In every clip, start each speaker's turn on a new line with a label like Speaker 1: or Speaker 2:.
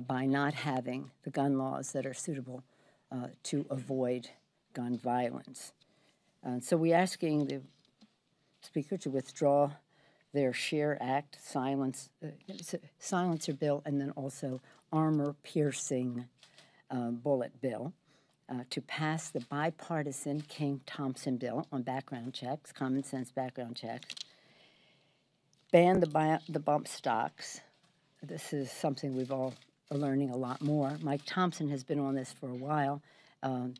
Speaker 1: by not having the gun laws that are suitable to avoid gun violence. So we're asking the Speaker to withdraw their SHARE Act, silencer bill, and then also armor-piercing bullet bill, to pass the bipartisan King-Thompson bill on background checks, common sense background checks, ban the bump stocks. This is something we've all are learning a lot more. Mike Thompson has been on this for a while, and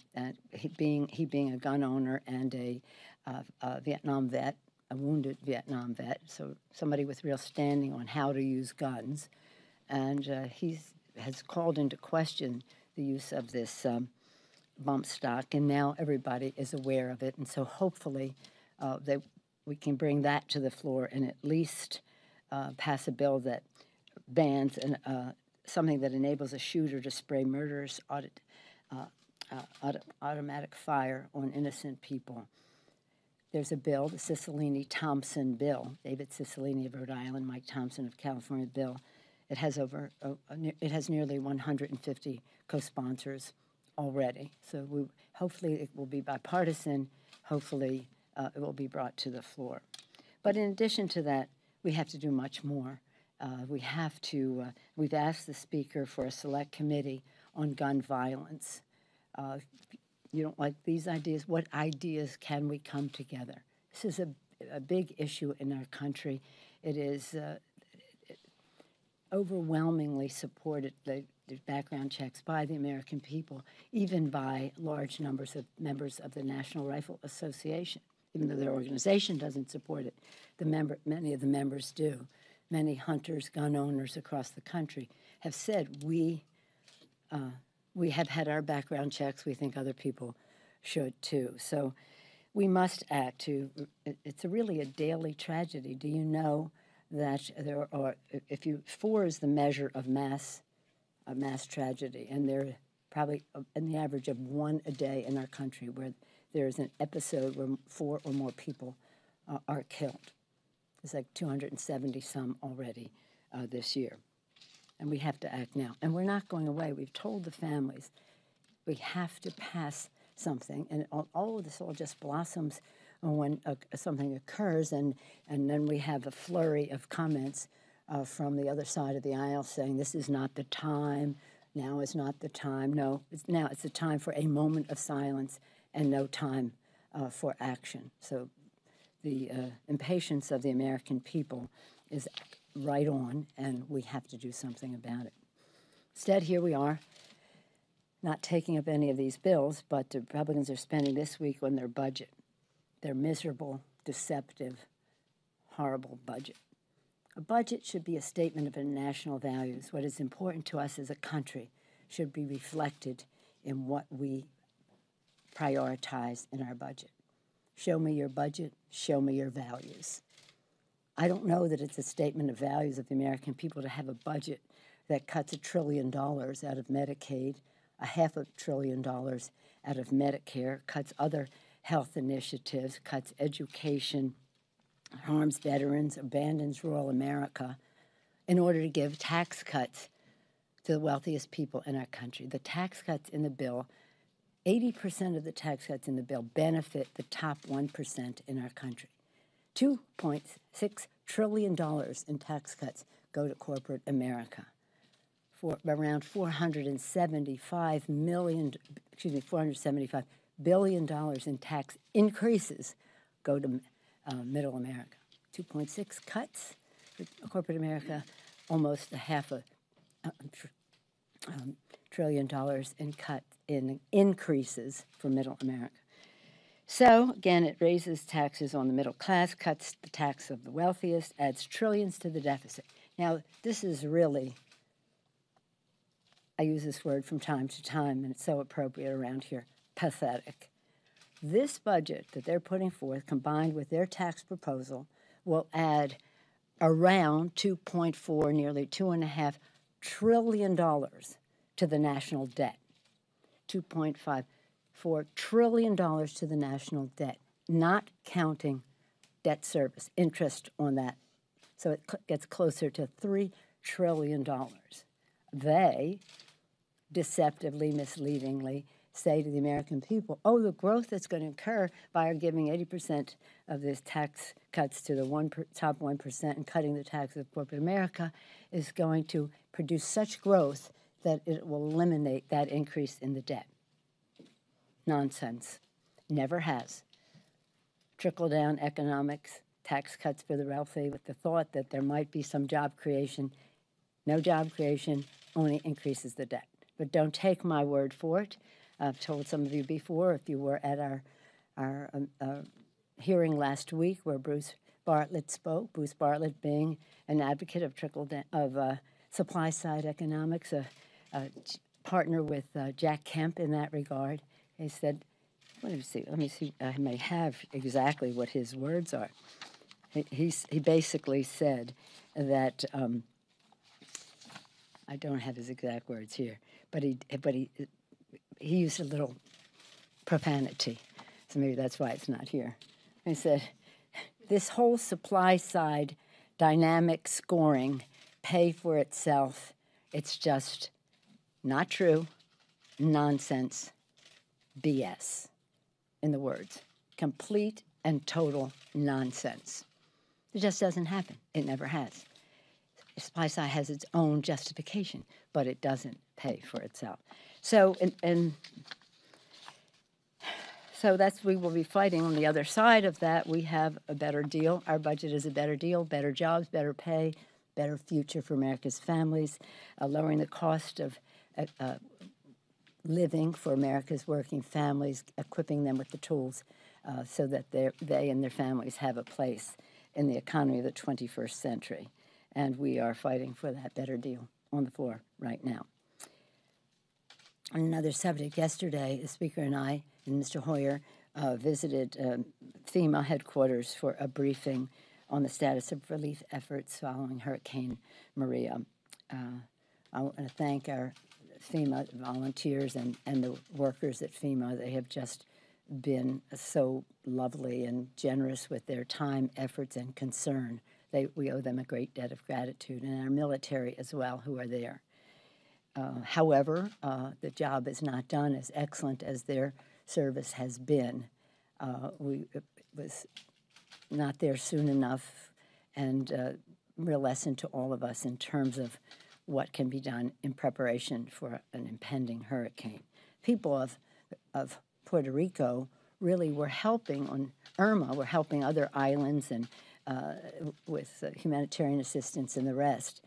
Speaker 1: he being a gun owner and a Vietnam vet, a wounded Vietnam vet, so somebody with real standing on how to use guns, and has called into question the use of this bump stock, and now everybody is aware of it, and so hopefully we can bring that to the floor and at least pass a bill that bans something that enables a shooter to spray murderous automatic fire on innocent people. There's a bill, the Cicilline-Thompson bill, David Cicilline of Rhode Island, Mike Thompson of California bill. It has nearly 150 co-sponsors already. So hopefully it will be bipartisan. Hopefully it will be brought to the floor. But in addition to that, we have to do much more. We've asked the Speaker for a select committee on gun violence. You don't like these ideas? What ideas can we come together? This is a big issue in our country. It is overwhelmingly supported, the background checks, by the American people, even by large numbers of members of the National Rifle Association. Even though their organization doesn't support it, many of the members do. Many hunters, gun owners across the country have said, we have had our background checks. We think other people should too. So we must act. It's really a daily tragedy. Do you know that there are, 4 is the measure of mass tragedy, and there are probably in the average of 1 a day in our country where there's an episode where 4 or more people are killed. It's like 270 some already this year. And we have to act now. And we're not going away. We've told the families we have to pass something. And all of this all just blossoms when something occurs. And then we have a flurry of comments from the other side of the aisle saying this is not the time. Now is not the time. No, it's the time for a moment of silence and no time for action. So the impatience of the American people is right on, and we have to do something about it. Instead, here we are, not taking up any of these bills, but the Republicans are spending this week on their budget, their miserable, deceptive, horrible budget. A budget should be a statement of our national values. What is important to us as a country should be reflected in what we prioritize in our budget. Show me your budget, show me your values. I don't know that it's a statement of values of the American people to have a budget that cuts $1 trillion out of Medicaid, $500 billion out of Medicare, cuts other health initiatives, cuts education, harms veterans, abandons rural America, in order to give tax cuts to the wealthiest people in our country. The tax cuts in the bill, 80% of the tax cuts in the bill benefit the top 1% in our country. $2.6 trillion in tax cuts go to corporate America. For around $475 billion in tax increases go to middle America. 2.6 cuts for corporate America, almost $500 billion in increases for middle America. So, again, it raises taxes on the middle class, cuts the tax of the wealthiest, adds trillions to the deficit. Now, this is really, I use this word from time to time, and it's so appropriate around here, pathetic. This budget that they're putting forth, combined with their tax proposal, will add around 2.4, nearly $2.5 trillion to the national debt. 2.54 trillion to the national debt, not counting debt service, interest on that. So it gets closer to $3 trillion they deceptively, misleadingly say to the American people, oh, the growth that's going to occur by our giving 80% of this tax cuts to the top 1% and cutting the taxes of corporate America is going to produce such growth that it will eliminate that increase in the debt. Nonsense. Never has. Trickle-down economics, tax cuts for the wealthy with the thought that there might be some job creation. No job creation only increases the debt. But don't take my word for it. I've told some of you before, if you were at our hearing last week where Bruce Bartlett spoke, Bruce Bartlett being an advocate of supply-side economics, a partner with Jack Kemp in that regard. He said, let me see, I may have exactly what his words are. He basically said that, I don't have his exact words here, but he used a little profanity, so maybe that's why it's not here. He said, this whole supply-side dynamic scoring, pay for itself, it's just not true, nonsense, BS, in the words, complete and total nonsense. It just doesn't happen. It never has. Supply side has its own justification, but it doesn't pay for itself. So, so that's, we will be fighting on the other side of that. We have a better deal. Our budget is a better deal, better jobs, better pay, better future for America's families, lowering the cost of living for America's working families, equipping them with the tools so that they and their families have a place in the economy of the 21st century. And we are fighting for that better deal on the floor right now. On another subject, yesterday, the Speaker and I and Mr. Hoyer visited FEMA headquarters for a briefing on the status of relief efforts following Hurricane Maria. I want to thank our FEMA volunteers and the workers at FEMA. They have just been so lovely and generous with their time, efforts, and concern. We owe them a great debt of gratitude, and our military as well, who are there. However, the job is not done as excellent as their service has been. It was not there soon enough, and real lesson to all of us in terms of what can be done in preparation for an impending hurricane. People of Puerto Rico really were helping on Irma, were helping other islands and with humanitarian assistance and the rest,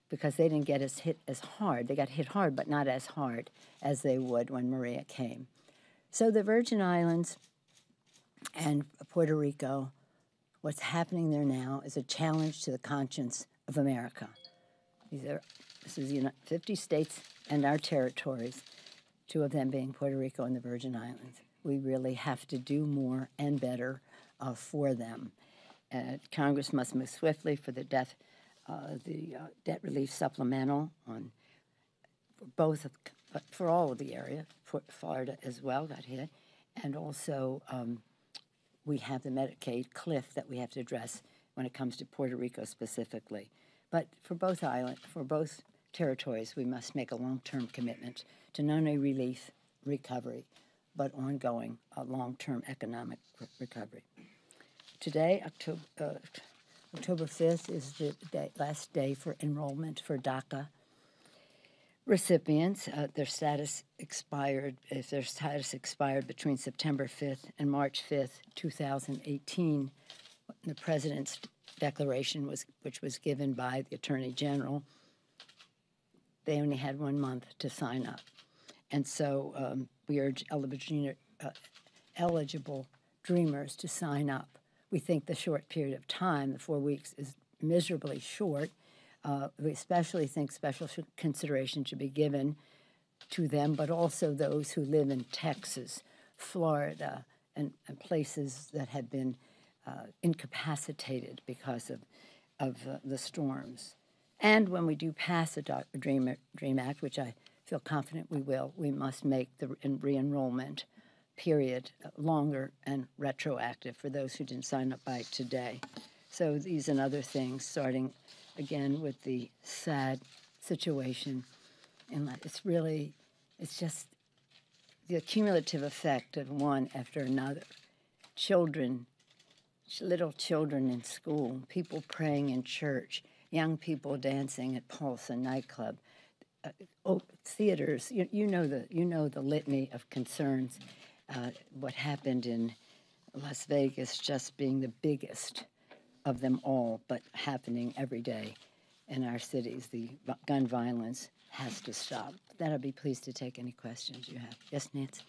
Speaker 1: because they didn't get hit as hard. They got hit hard, but not as hard as they would when Maria came. So the Virgin Islands and Puerto Rico, what's happening there now is a challenge to the conscience of America. This is 50 states and our territories, 2 of them being Puerto Rico and the Virgin Islands. We really have to do more and better for them. Congress must move swiftly for the debt relief supplemental for all of the area. Florida as well got hit, and also we have the Medicaid cliff that we have to address when it comes to Puerto Rico specifically. But for both territories, we must make a long-term commitment to not only relief, recovery, but ongoing long-term economic recovery. Today, October 5th, is the last day for enrollment for DACA recipients. Their status expired between September 5th and March 5th, 2018. The President's declaration, which was given by the Attorney General, they only had 1 month to sign up. And so we urge eligible dreamers to sign up. We think the short period of time, the 4 weeks, is miserably short. We especially think special consideration should be given to them, but also those who live in Texas, Florida, and places that have been incapacitated because of the storms. And when we do pass the DREAM Act, which I feel confident we will, we must make the re-enrollment period longer and retroactive for those who didn't sign up by today. So these and other things, starting again with the sad situation And it's just the cumulative effect of one after another. Children, little children in school, people praying in church, young people dancing at Pulse, a nightclub, theaters. You know the litany of concerns. What happened in Las Vegas just being the biggest of them all, but happening every day in our cities. The gun violence has to stop. That I'd be pleased to take any questions you have. Yes, Nancy?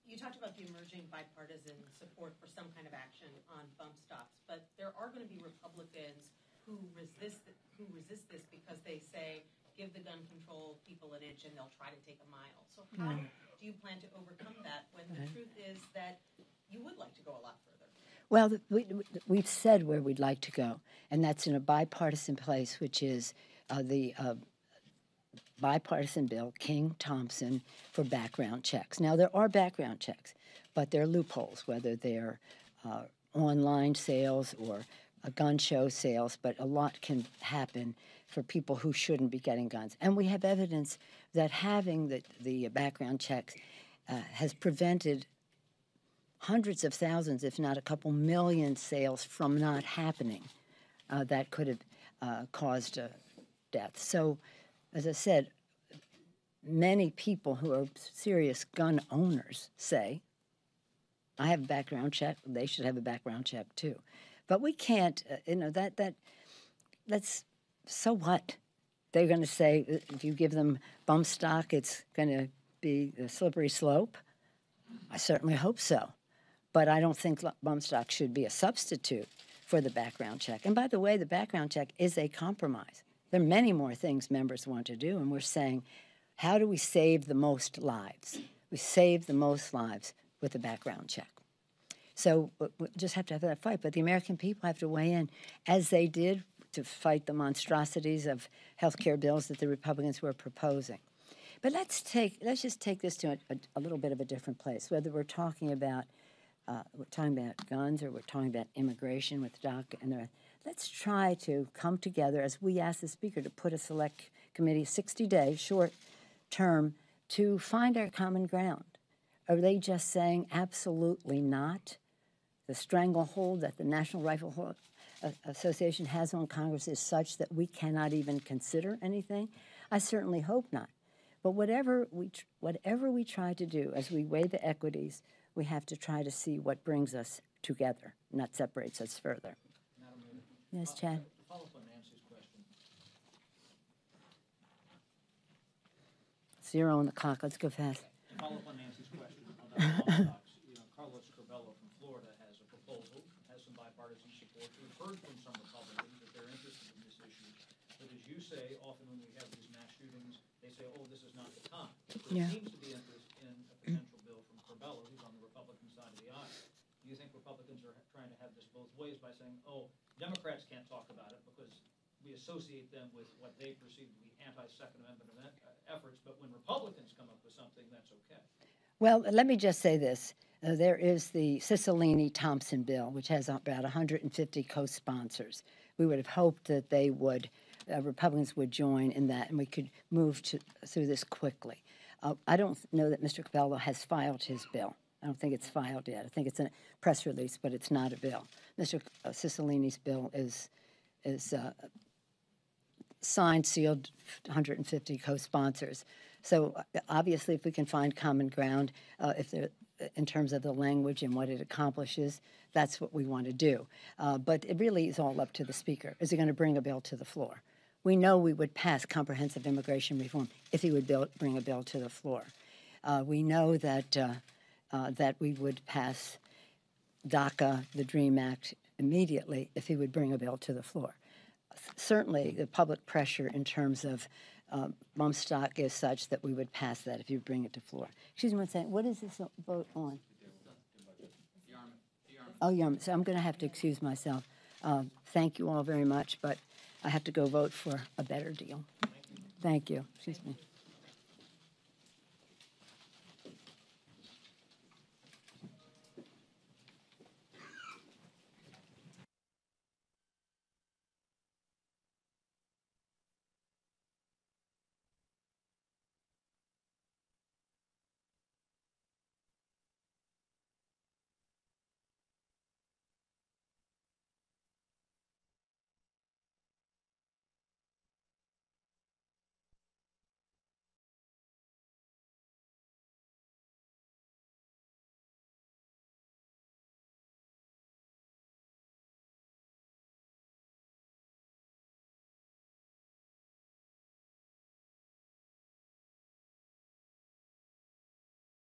Speaker 2: You talked about the emerging bipartisan support for some kind of action on bump stocks, but there are going to be Republicans who resist this because they say, give the gun control people an inch and they'll try to take a mile. So how do you plan to overcome that when the truth is that you would like to go a lot further?
Speaker 1: Well, we've said where we'd like to go, and that's in a bipartisan place, which is the bipartisan bill, King-Thompson, for background checks. Now, there are background checks, but there are loopholes, whether they're online sales or gun show sales, but a lot can happen for people who shouldn't be getting guns. And we have evidence that having the background checks has prevented hundreds of thousands, if not a couple million sales from not happening that could have caused death. So, as I said, many people who are serious gun owners say, I have a background check, they should have a background check too. But we can't, that's, so what? They're going to say, if you give them bump stock, it's going to be a slippery slope? I certainly hope so. But I don't think bump stock should be a substitute for the background check. And by the way, the background check is a compromise. There are many more things members want to do, and we're saying, how do we save the most lives? We save the most lives with the background check. So we just have to have that fight. But the American people have to weigh in, as they did to fight the monstrosities of health care bills that the Republicans were proposing. But let's just take this to a little bit of a different place, whether we're talking about guns or we're talking about immigration with DACA and the rest. Let's try to come together, as we asked the Speaker to put a select committee, 60-day, short term, to find our common ground. Are they just saying absolutely not? The stranglehold that the National Rifle Association has on Congress is such that we cannot even consider anything? I certainly hope not. But whatever we try to do, as we weigh the equities, we have to try to see what brings us together, not separates us further. Yes, Chad?
Speaker 3: To follow up on Nancy's question.
Speaker 1: 0 on the clock. Let's go fast.
Speaker 3: To follow up on Nancy's question about bump stocks, Carlos Curbelo from Florida has a proposal, has some bipartisan support. We've heard from some Republicans that they're interested in this issue. But as you say, often when we have these mass shootings, they say, oh, this is not the time. There seems to be interest in a potential bill from Curbelo, who's on the Republican side of the aisle. Do you think Republicans are trying to have this both ways by saying, oh, Democrats can't talk about it because we associate them with what they perceive to be anti-Second Amendment efforts, but when Republicans come up with something, that's okay?
Speaker 1: Well, let me just say this. There is the Cicilline-Thompson bill, which has about 150 co-sponsors. We would have hoped that they would, Republicans would join in that, and we could move through this quickly. I don't know that Mr. Curbelo has filed his bill. I don't think it's filed yet. I think it's a press release, but it's not a bill. Mr. Cicilline's bill is signed, sealed, 150 co-sponsors. So obviously, if we can find common ground, in terms of the language and what it accomplishes, that's what we want to do. But it really is all up to the Speaker. Is he going to bring a bill to the floor? We know we would pass comprehensive immigration reform if he would bring a bill to the floor. We know that that we would pass DACA, the DREAM Act, immediately if he would bring a bill to the floor. Certainly, the public pressure in terms of bump stock is such that we would pass that if you bring it to floor. Excuse me one second. What is this vote on? Oh, Yarmouth. So I'm going to have to excuse myself. Thank you all very much, but I have to go vote for a better deal. Thank you. Excuse me.